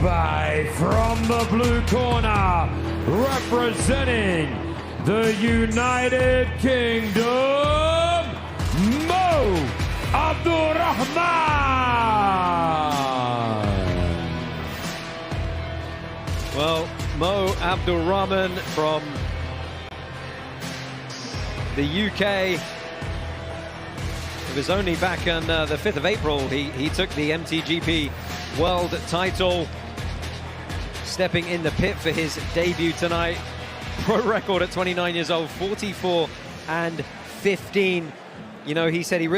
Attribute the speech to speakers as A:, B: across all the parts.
A: by from the blue corner, representing the United Kingdom, ABDURAHMAN.
B: Well, Abdulrahman from the UK. It was only back on the 5th of April he took the MTGP World title, stepping in the pit for his debut tonight. Pro record at 29 years old, 44 and 15. You know, he said he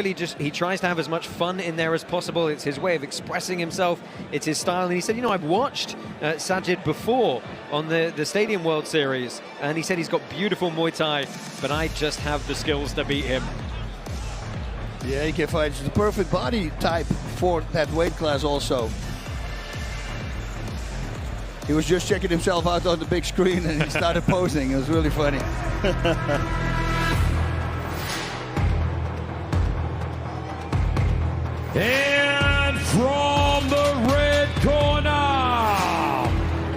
B: tries to have as much fun in there as possible. It's his way of expressing himself. It's his style. And he said, you know, I've watched SAJAD before on the Stadium World Series. And he said he's got beautiful Muay Thai, but I just have the skills to beat him.
C: Yeah, he can fight. It's the perfect body type for that weight class also. He was just checking himself out on the big screen and he started posing. It was really funny.
A: And from the red corner,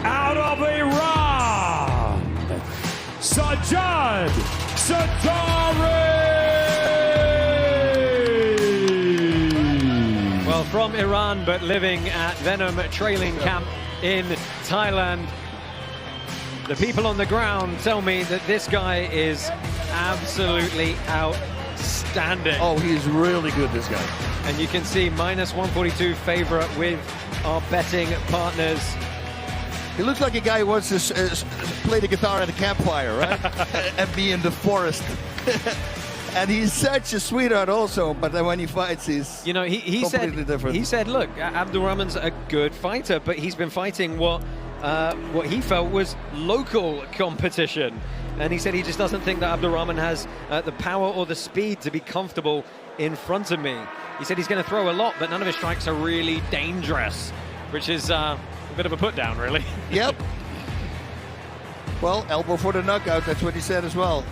A: out of Iran, SAJAD, ستاری.
B: Well, from Iran, but living at Venom Training Camp in Thailand. The people on the ground tell me that this guy is absolutely outstanding.
C: Oh, he's really good, this guy.
B: And you can see -142 favorite with our betting partners.
C: He looks like a guy who wants to play the guitar at a campfire, right? And be in the forest. And he's such a sweetheart also, but then when he fights, he's completely different.
B: He said, look, Abdulrahman's a good fighter, but he's been fighting what he felt was local competition. And he said he just doesn't think that Abdulrahman has the power or the speed to be comfortable in front of me. He said he's going to throw a lot, but none of his strikes are really dangerous, which is a bit of a put down, really.
C: Yep. Well, elbow for the knockout, that's what he said as well.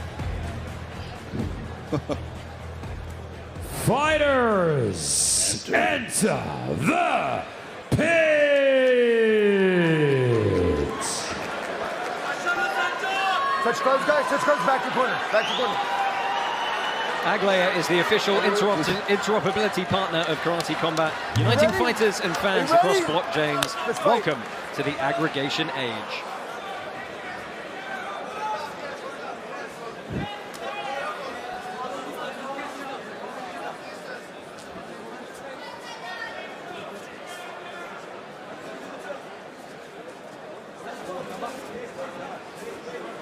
A: Fighters, enter the pit.
D: Touch close, guys. Touch close. Back to corner. Back to corner.
B: Aglaia is the official interoperability partner of Karate Combat, uniting fighters and fans across blockchains. Welcome to the aggregation age.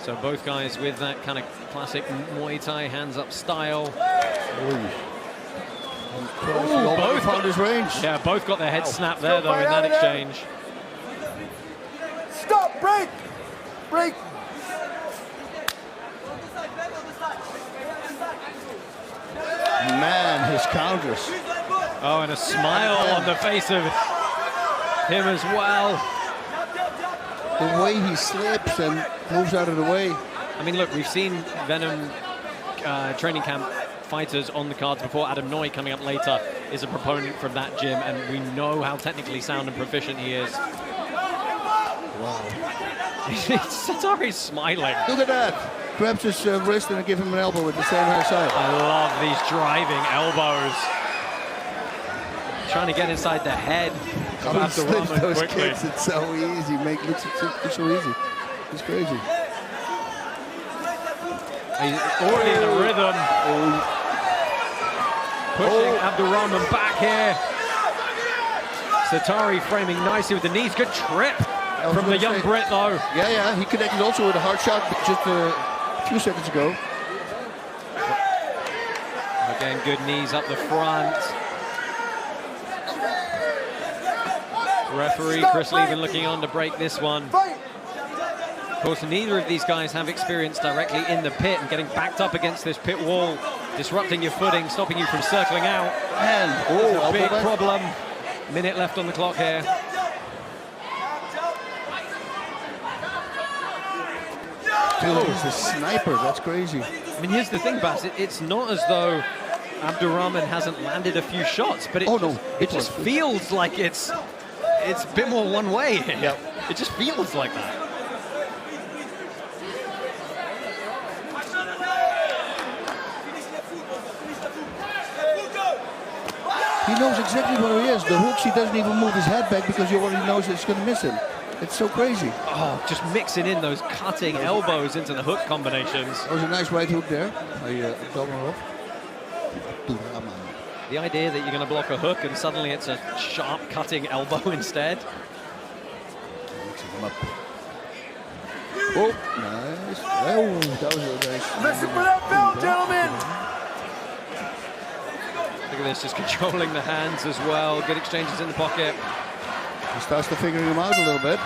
B: So both guys with that kind of classic Muay Thai hands-up style.
C: Both found his range.
B: Yeah, both got their heads snapped there, though, in that exchange.
D: Stop! Break! Break!
C: Man, his counters.
B: Oh, and a smile on the face of him as well.
C: The way he slips and moves out of the way.
B: I mean, look, we've seen Venom training camp fighters on the cards before. Adam Noy, coming up later, is a proponent from that gym, and we know how technically sound and proficient he is.
C: Wow.
B: ستari's smiling.
C: Look at that. Grabs his wrist and give him an elbow with the same high side.
B: I love these driving elbows. Trying to get inside the head of Abdulrahman
C: those
B: quickly.
C: kicks, it's so easy. Looks so easy. It's crazy.
B: He's already in the rhythm. Pushing Abdulrahman back here. ستاری framing nicely with the knees. Good trip from the young Brit, though.
C: Yeah, he connected also with a hard shot just a few seconds ago.
B: Again, good knees up the front. Referee Chris Levin looking on to break this one. Of course, neither of these guys have experience directly in the pit, and getting backed up against this pit wall, disrupting your footing, stopping you from circling out.
C: And
B: a big problem. Minute left on the clock here.
C: Dude, he's a sniper. That's crazy.
B: I mean, here's the thing, Bas. It's not as though Abdulrahman hasn't landed a few shots, but it just feels like it's it's a bit more one way here.
C: Yep.
B: It just feels like that.
C: He knows exactly where he is. The hooks, he doesn't even move his head back because he already knows it's going to miss him. It's so crazy.
B: Oh, just mixing in those cutting elbows into the hook combinations.
C: That was a nice right hook there.
B: The idea that you're going to block a hook and suddenly it's a sharp cutting elbow instead.
C: Mixing him up. Oh, nice. Oh, that was a nice.
D: Listen for that bell, gentlemen.
B: Look at this, just controlling the hands as well. Good exchanges in the pocket.
C: He starts to figuring him out a little bit.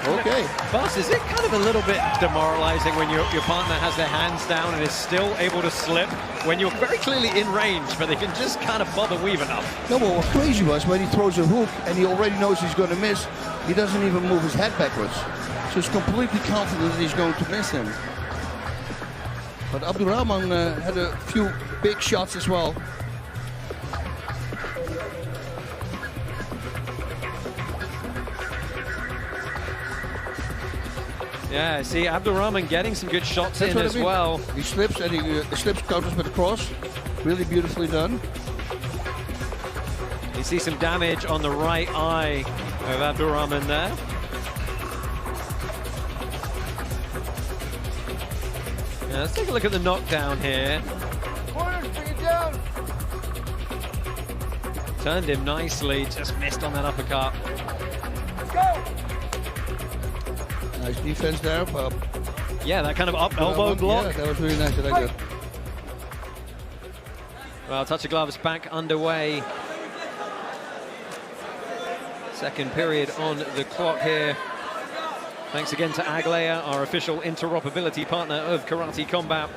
C: Okay.
B: Boss, is it kind of a little bit demoralizing when your partner has their hands down and is still able to slip when you're very clearly in range, but they can just kind of bother weave enough?
C: No, but what crazy was when he throws a hook and he already knows he's going to miss, he doesn't even move his head backwards. So he's completely confident that he's going to miss him. But ABDURAHMAN had a few big shots as well.
B: Yeah, see ABDURAHMAN getting some good shots in as well.
C: He slips and he slips, counters with the cross. Really beautifully done.
B: You see some damage on the right eye of ABDURAHMAN there. Yeah, let's take a look at the knockdown here.
D: Corners, bring it down.
B: Turned him nicely, just missed on that uppercut.
D: Let's go.
C: Nice defense there.
B: Yeah, that kind of up elbow block.
C: Yeah, that was really nice. I like that.
B: Well, touch of gloves back underway. Second period on the clock here. Thanks again to Aglaia, our official interoperability partner of Karate Combat.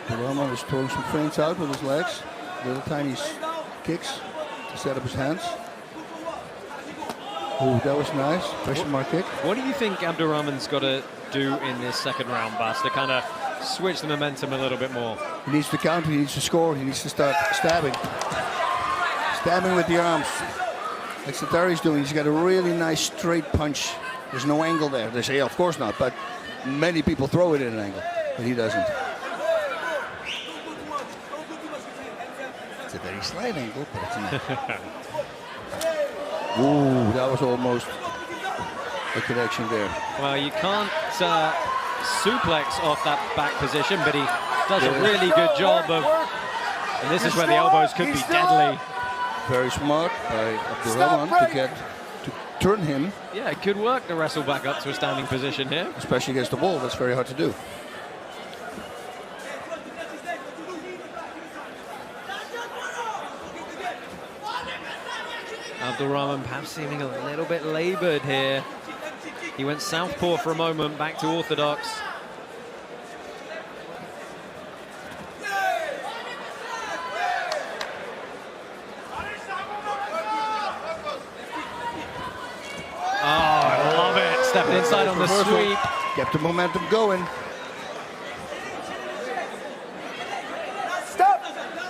C: ABDURAHMAN is throwing some feints out with his legs. Little tiny kicks to set up his hands. Oh, that was nice. Question mark kick.
B: What do you think ABDURAHMAN's got to do in this second round, Bas, to kind of switch the momentum a little bit more?
C: He needs to counter, he needs to score, he needs to start stabbing. Stabbing with the arms. Like ستاری's doing, he's got a really nice straight punch. There's no angle there. They say, yeah, of course not, but many people throw it in an angle, but he doesn't. It's a very slight angle, but it's not. Ooh, that was almost a connection there.
B: Well, you can't suplex off that back position, but he does a really good job of, and this is where the elbows could be deadly.
C: Very smart by ABDURAHMAN to turn him.
B: Yeah, it could work to wrestle back up to a standing position here.
C: Especially against the wall, that's very hard to do.
B: ABDURAHMAN perhaps seeming a little bit labored here. He went southpaw for a moment, back to orthodox. Oh, I love it. Stepping inside on the sweep.
C: Kept the momentum going.
D: Stop.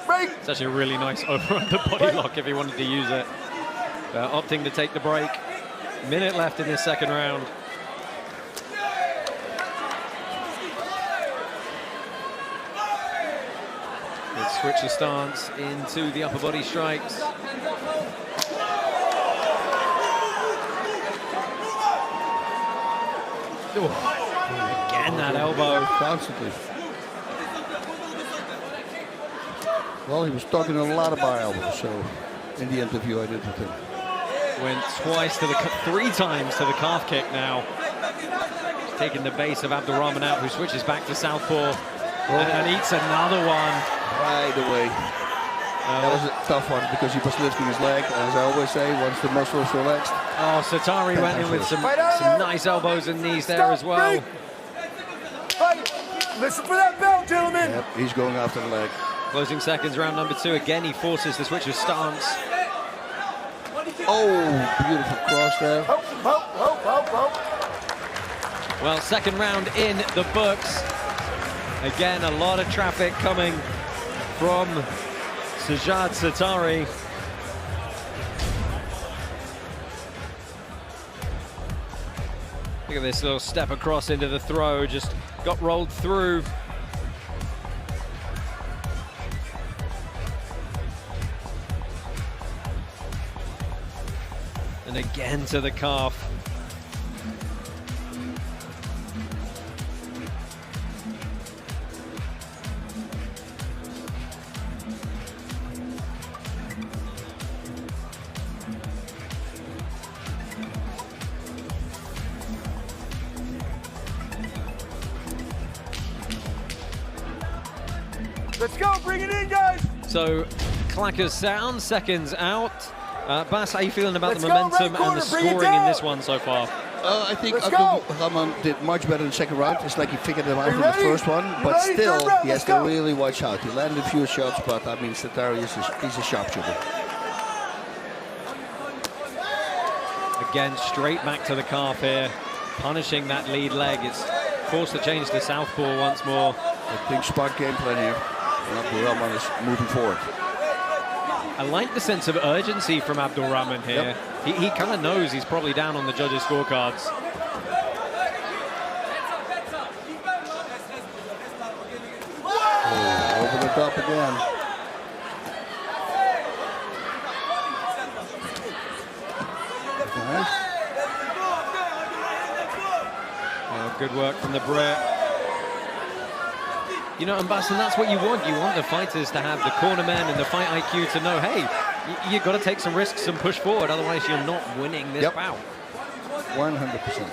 D: Break.
B: It's actually a really nice over-under body lock if he wanted to use it. Opting to take the break. Minute left in this second round. Good switch of stance into the upper body strikes. Ooh. Again, that elbow.
C: Constantly. Well, he was talking a lot about elbows, so in the interview I did with him.
B: Went twice to the, 3 times to the calf kick now. He's taking the base of ABDURAHMAN out, who switches back to southpaw and eats another one.
C: Right away. That was a tough one because he was lifting his leg. As I always say, once the muscle is relaxed.
B: Oh, ستاری went in with some nice elbows and knees there as well.
D: Fight. Listen for that bell, gentlemen.
C: Yep, he's going after the leg.
B: Closing seconds, round number 2. Again, he forces the switch of stance.
C: Oh, beautiful cross there.
B: Well, second round in the books. Again, a lot of traffic coming from SAJAD ستاری. Look at this little step across into the throw, just got rolled through. And again to the calf.
D: Let's go, bring it in, guys.
B: So, clackers sound, seconds out. Bas, how are you feeling about
D: Let's
B: the
D: go,
B: momentum
D: right corner,
B: and the
D: bring it
B: scoring in
D: down.
B: this one so far?
C: I think
D: Let's go.
C: Abdulrahman did much better in the second round. It's like he figured them out
D: you
C: from the
D: ready?
C: first one,
D: You
C: but
D: ready?
C: still,
D: Third round,
C: he has
D: let's
C: to
D: go.
C: really watch out. He landed a few shots, but I mean, ستاری he's a sharpshooter.
B: Again, straight back to the calf here, punishing that lead leg. It's forced to change to southpaw once more.
C: I think smart game plan here. And Abdulrahman is moving forward.
B: I like the sense of urgency from Abdulrahman here.
C: Yep.
B: He kind of knows he's probably down on the judges' scorecards.
C: Oh, over the top again. Nice.
B: Oh, good work from the Brit. You know, and Bas, and that's what you want. You want the fighters to have the corner men and the fight IQ to know, hey, you've got to take some risks and push forward, otherwise you're not winning this bout.
C: 100%.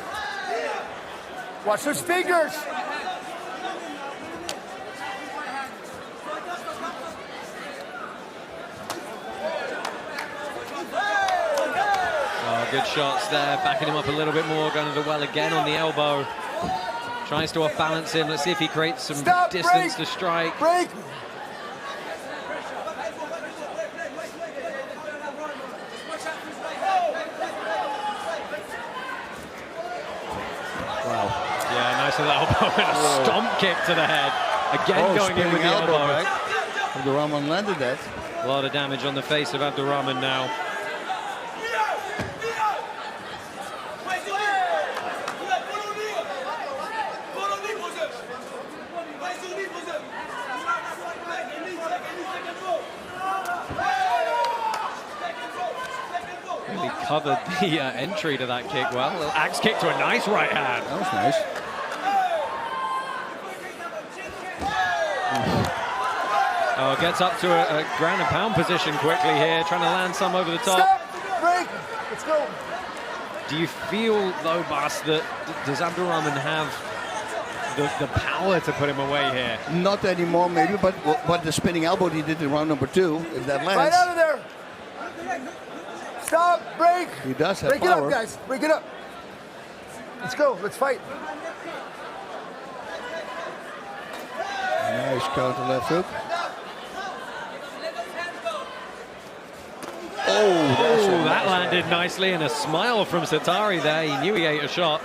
D: Watch those fingers.
B: Oh, good shots there, backing him up a little bit more, going to the well again on the elbow. Tries to off-balance him. Let's see if he creates some distance to strike.
D: Break.
B: Wow. Yeah, nice little elbow and a stomp kick to the head. Again going in with the elbow.
C: Abdulrahman landed that.
B: A lot of damage on the face of Abdulrahman now. Really covered the entry to that kick well. A little axe kick to a nice right hand.
C: That was nice.
B: Oh, gets up to a ground and pound position quickly here, trying to land some over the top.
D: Stop. Break. Let's go.
B: Do you feel, though, Bas, that does Abdulrahman have the power to put him away here?
C: Not anymore, maybe, but the spinning elbow he did in round number 2, if that lands.
D: Right out of there. Stop. Break.
C: He does have
D: Break
C: power.
D: it up, guys. Break it up. Let's go. Let's fight.
C: Nice counter left hook.
B: Oh, that landed nicely, and a smile from ستاری there. He knew he ate a shot.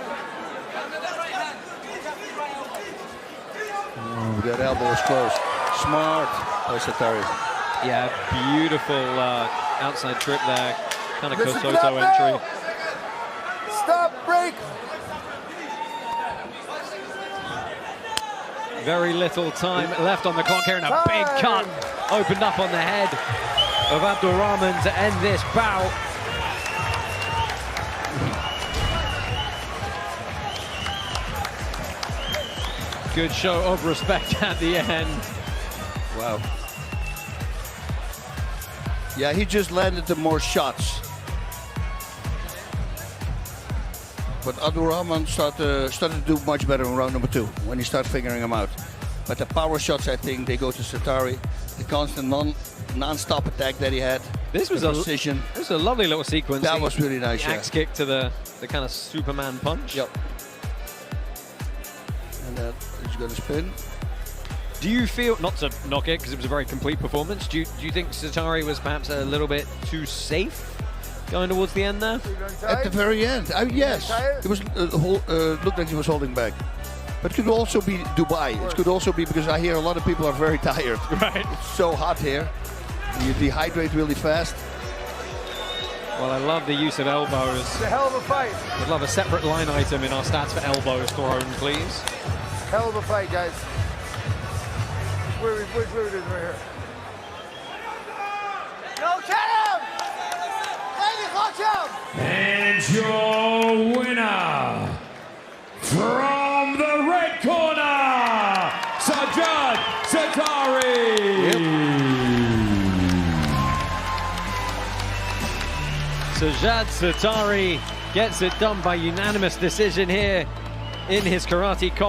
C: Oh, that elbow was close. Smart by ستاری.
B: Yeah, beautiful outside trip there. Kind of
D: Listen to
B: Kosoto
D: that
B: entry.
D: bell. Stop. Break.
B: Very little time left on the clock here, and a big cut opened up on the head of Abdulrahman to end this bout. Good show of respect at the end.
C: Wow. Yeah, he just landed the more shots. But Abdulrahman started to do much better in round number 2 when he started figuring them out. But the power shots, I think, they go to ستاری. The constant non-stop attack that he had.
B: This was
C: precision.
B: This was a lovely little sequence.
C: That was really nice.
B: The axe kick to the kind of Superman punch.
C: Yep. And that is going to spin.
B: Do you feel, not to knock it because it was a very complete performance, do you think ستاری was perhaps a little bit too safe going towards the end there?
C: At the very end, yes. It was looked like he was holding back. But it could also be Dubai. It could also be because I hear a lot of people are very tired.
B: Right.
C: It's so hot here. You dehydrate really fast.
B: Well, I love the use of elbows.
D: It's a hell of a fight.
B: We'd love a separate line item in our stats for elbows thrown, please.
D: Hell of a fight, guys. Where it is right here. Go get him! Lady, watch out!
A: And your winner from the red corner, Sajad ستاری.
B: Sajad ستاری gets it done by unanimous decision here in his karate combat.